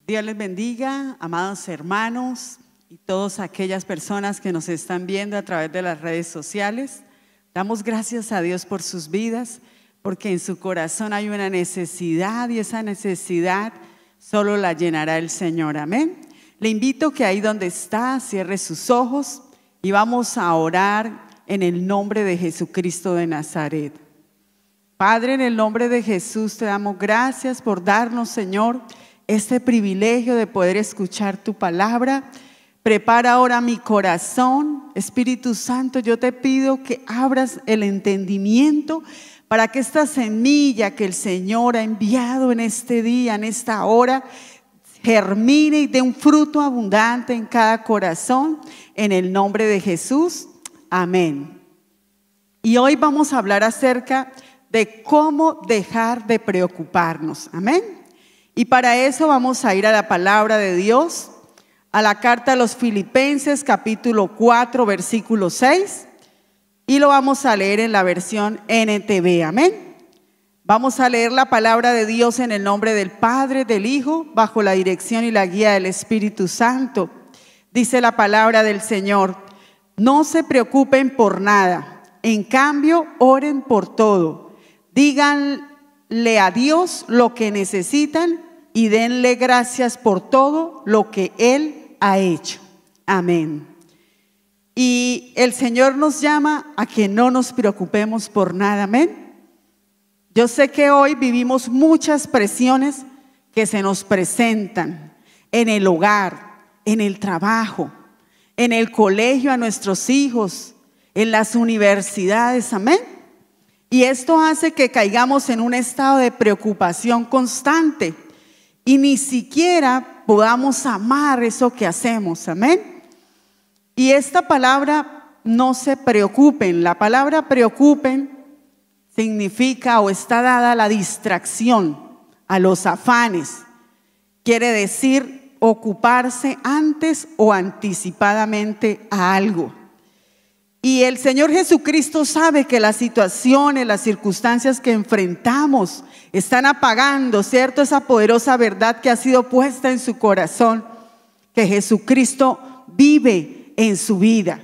Dios les bendiga, amados hermanos y todas aquellas personas que nos están viendo a través de las redes sociales. Damos gracias a Dios por sus vidas, porque en su corazón hay una necesidad y esa necesidad solo la llenará el Señor. Amén. Le invito que ahí donde está cierre sus ojos y vamos a orar en el nombre de Jesucristo de Nazaret. Padre, en el nombre de Jesús te damos gracias por darnos, Señor, este privilegio de poder escuchar tu palabra. Prepara ahora mi corazón. Espíritu Santo, yo te pido que abras el entendimiento para que esta semilla que el Señor ha enviado en este día, en esta hora, germine y dé un fruto abundante en cada corazón, en el nombre de Jesús. Amén. Y hoy vamos a hablar acerca de cómo dejar de preocuparnos. Amén. Y para eso vamos a ir a la palabra de Dios, a la carta a los Filipenses, capítulo 4, versículo 6, y lo vamos a leer en la versión NTV. Amén. Vamos a leer la palabra de Dios en el nombre del Padre, del Hijo, bajo la dirección y la guía del Espíritu Santo. Dice la palabra del Señor: no se preocupen por nada, en cambio oren por todo. Díganle a Dios lo que necesitan y denle gracias por todo lo que Él ha hecho. Amén. Y el Señor nos llama a que no nos preocupemos por nada. Amén. Yo sé que hoy vivimos muchas presiones que se nos presentan en el hogar, en el trabajo, en el colegio a nuestros hijos, en las universidades. Amén. Y esto hace que caigamos en un estado de preocupación constante y ni siquiera podamos amar eso que hacemos. Amén. Y esta palabra, no se preocupen, la palabra preocupen significa o está dada a la distracción, a los afanes. Quiere decir ocuparse antes o anticipadamente a algo. Y el Señor Jesucristo sabe que las situaciones, las circunstancias que enfrentamos están apagando, ¿cierto?, esa poderosa verdad que ha sido puesta en su corazón, que Jesucristo vive en su vida.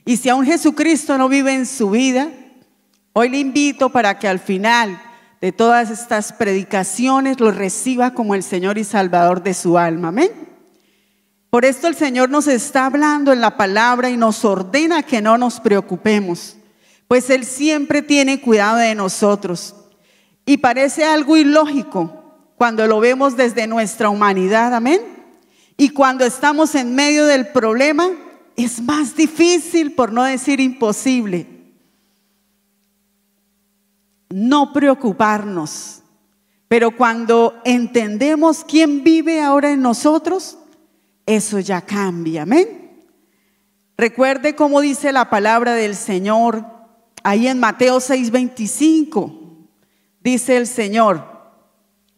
Y si aún Jesucristo no vive en su vida, hoy le invito para que al final de todas estas predicaciones lo reciba como el Señor y Salvador de su alma. Amén. Por esto el Señor nos está hablando en la palabra y nos ordena que no nos preocupemos, pues Él siempre tiene cuidado de nosotros. Y parece algo ilógico cuando lo vemos desde nuestra humanidad. Amén. Y cuando estamos en medio del problema es más difícil, por no decir imposible, no preocuparnos. Pero cuando entendemos quién vive ahora en nosotros, eso ya cambia. Amén. Recuerde cómo dice la palabra del Señor ahí en Mateo 6:25. Dice el Señor: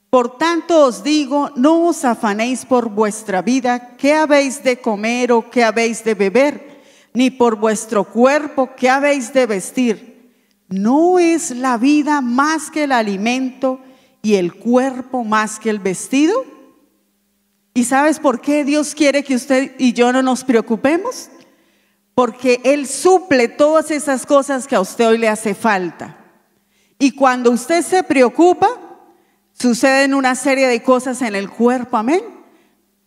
por tanto os digo, no os afanéis por vuestra vida, qué habéis de comer o qué habéis de beber, ni por vuestro cuerpo, qué habéis de vestir. ¿No es la vida más que el alimento y el cuerpo más que el vestido? ¿Y sabes por qué Dios quiere que usted y yo no nos preocupemos? Porque Él suple todas esas cosas que a usted hoy le hace falta. Y cuando usted se preocupa, suceden una serie de cosas en el cuerpo. Amén.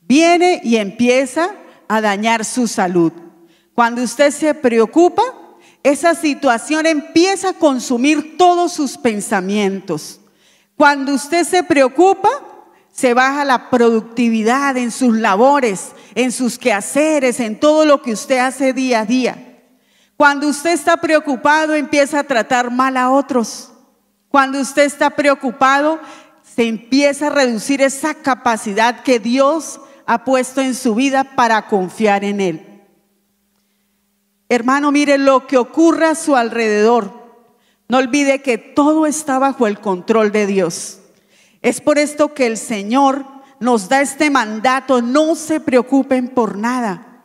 Viene y empieza a dañar su salud. Cuando usted se preocupa, esa situación empieza a consumir todos sus pensamientos. Cuando usted se preocupa, se baja la productividad en sus labores, en sus quehaceres, en todo lo que usted hace día a día. Cuando usted está preocupado, empieza a tratar mal a otros. Cuando usted está preocupado, se empieza a reducir esa capacidad que Dios ha puesto en su vida para confiar en Él. Hermano, mire lo que ocurre a su alrededor. No olvide que todo está bajo el control de Dios. Es por esto que el Señor nos da este mandato: no se preocupen por nada.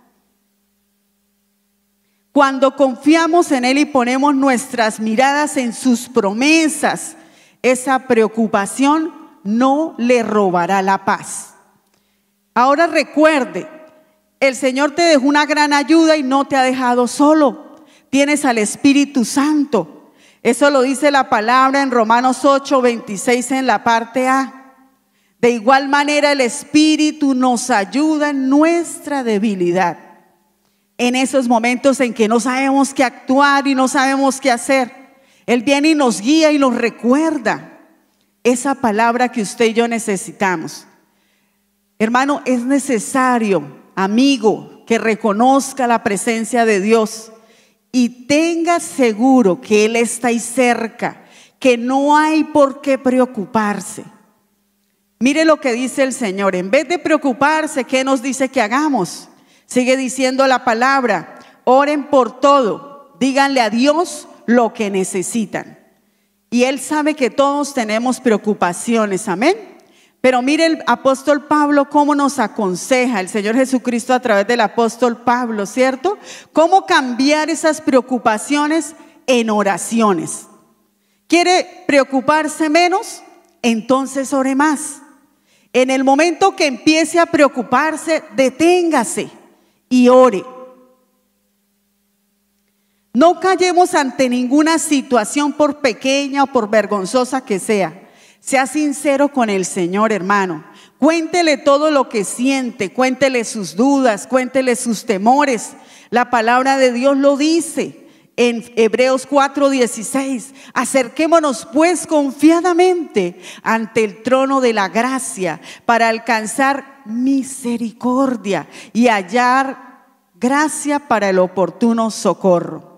Cuando confiamos en Él y ponemos nuestras miradas en sus promesas, esa preocupación no le robará la paz. Ahora recuerde, el Señor te dejó una gran ayuda y no te ha dejado solo. Tienes al Espíritu Santo. Eso lo dice la palabra en Romanos 8:26 en la parte A. De igual manera el Espíritu nos ayuda en nuestra debilidad. En esos momentos en que no sabemos qué actuar y no sabemos qué hacer, Él viene y nos guía y nos recuerda esa palabra que usted y yo necesitamos. Hermano, es necesario, amigo, que reconozca la presencia de Dios y tenga seguro que Él está ahí cerca, que no hay por qué preocuparse. Mire lo que dice el Señor. En vez de preocuparse, ¿qué nos dice que hagamos? Sigue diciendo la palabra: oren por todo, díganle a Dios lo que necesitan. Y Él sabe que todos tenemos preocupaciones, amén. Pero mire el apóstol Pablo cómo nos aconseja el Señor Jesucristo a través del apóstol Pablo, ¿cierto? Cómo cambiar esas preocupaciones en oraciones. ¿Quiere preocuparse menos? Entonces ore más. En el momento que empiece a preocuparse, deténgase y ore. No callemos ante ninguna situación, por pequeña o por vergonzosa que sea. Sea sincero con el Señor, hermano. Cuéntele todo lo que siente, cuéntele sus dudas, cuéntele sus temores. La palabra de Dios lo dice en Hebreos 4:16. Acerquémonos pues confiadamente ante el trono de la gracia para alcanzar misericordia y hallar gracia para el oportuno socorro.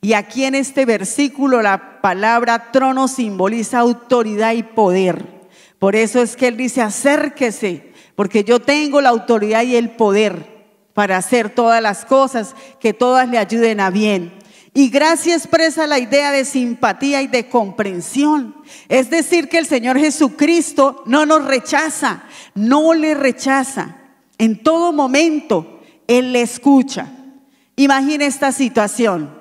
Y aquí en este versículo la palabra trono simboliza autoridad y poder. Por eso es que Él dice: acérquese, porque yo tengo la autoridad y el poder para hacer todas las cosas, que todas le ayuden a bien. Y gracia expresa la idea de simpatía y de comprensión. Es decir, que el Señor Jesucristo no nos rechaza, no le rechaza. En todo momento Él le escucha. Imagine esta situación.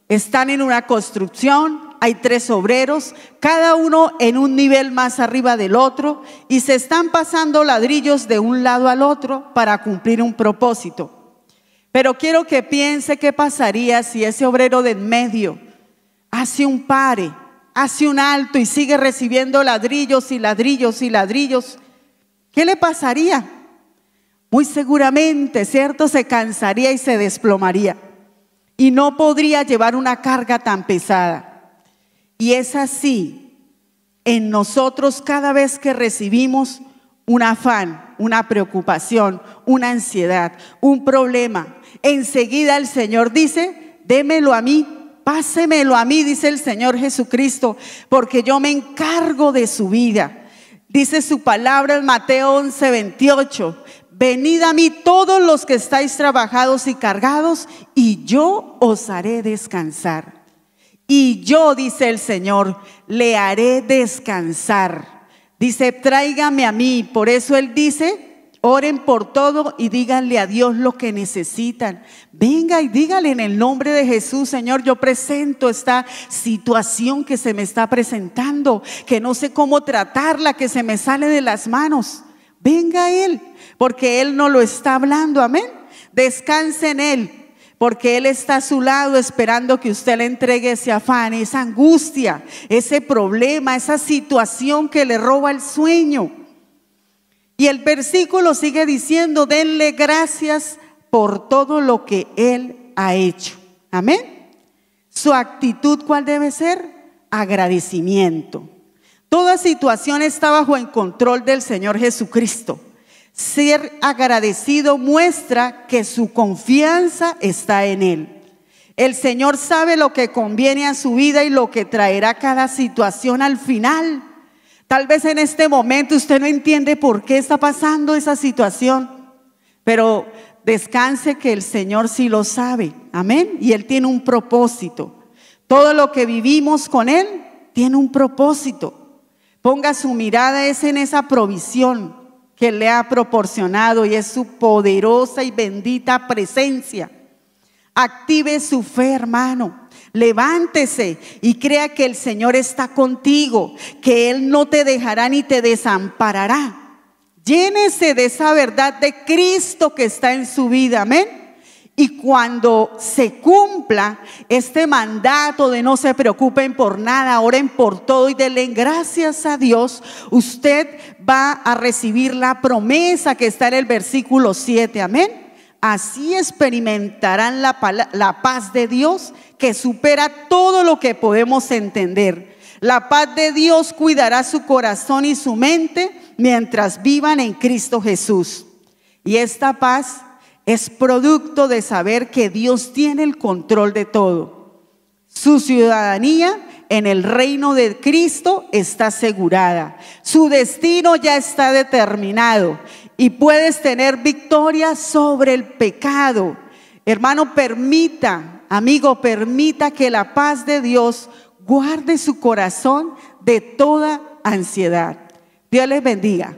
Están en una construcción, hay 3 obreros, cada uno en un nivel más arriba del otro, y se están pasando ladrillos de un lado al otro para cumplir un propósito. Pero quiero que piense qué pasaría si ese obrero de en medio hace un pare, hace un alto y sigue recibiendo ladrillos y ladrillos y ladrillos. ¿Qué le pasaría? Muy seguramente, ¿cierto? Se cansaría y se desplomaría. Y no podría llevar una carga tan pesada. Y es así en nosotros cada vez que recibimos un afán, una preocupación, una ansiedad, un problema. Enseguida el Señor dice: démelo a mí, pásemelo a mí, dice el Señor Jesucristo, porque yo me encargo de su vida. Dice su palabra en Mateo 11:28. Venid a mí todos los que estáis trabajados y cargados, y yo os haré descansar. Y yo, dice el Señor, le haré descansar. Dice: tráigame a mí. Por eso Él dice: oren por todo y díganle a Dios lo que necesitan. Venga y dígale en el nombre de Jesús: Señor, yo presento esta situación que se me está presentando, que no sé cómo tratarla, que se me sale de las manos. Venga a Él, porque Él nos lo está hablando, amén. Descanse en Él, porque Él está a su lado esperando que usted le entregue ese afán, esa angustia, ese problema, esa situación que le roba el sueño. Y el versículo sigue diciendo: denle gracias por todo lo que Él ha hecho, amén. Su actitud, ¿cuál debe ser? Agradecimiento. Toda situación está bajo el control del Señor Jesucristo. Ser agradecido muestra que su confianza está en Él. El Señor sabe lo que conviene a su vida y lo que traerá cada situación al final. Tal vez en este momento usted no entiende por qué está pasando esa situación, pero descanse que el Señor sí lo sabe, amén. Y Él tiene un propósito. Todo lo que vivimos con Él tiene un propósito. Ponga su mirada en esa provisión que Él le ha proporcionado, y es su poderosa y bendita presencia. Active su fe, hermano. Levántese y crea que el Señor está contigo, que Él no te dejará ni te desamparará. Llénese de esa verdad de Cristo que está en su vida, amén. Y cuando se cumpla este mandato de no se preocupen por nada, oren por todo y denle gracias a Dios, usted va a recibir la promesa que está en el versículo 7, amén. Así experimentarán la paz de Dios que supera todo lo que podemos entender. La paz de Dios cuidará su corazón y su mente mientras vivan en Cristo Jesús. Y esta paz es producto de saber que Dios tiene el control de todo. Su ciudadanía en el reino de Cristo está asegurada. Su destino ya está determinado y puedes tener victoria sobre el pecado. Hermano, permita, amigo, permita que la paz de Dios guarde su corazón de toda ansiedad. Dios les bendiga.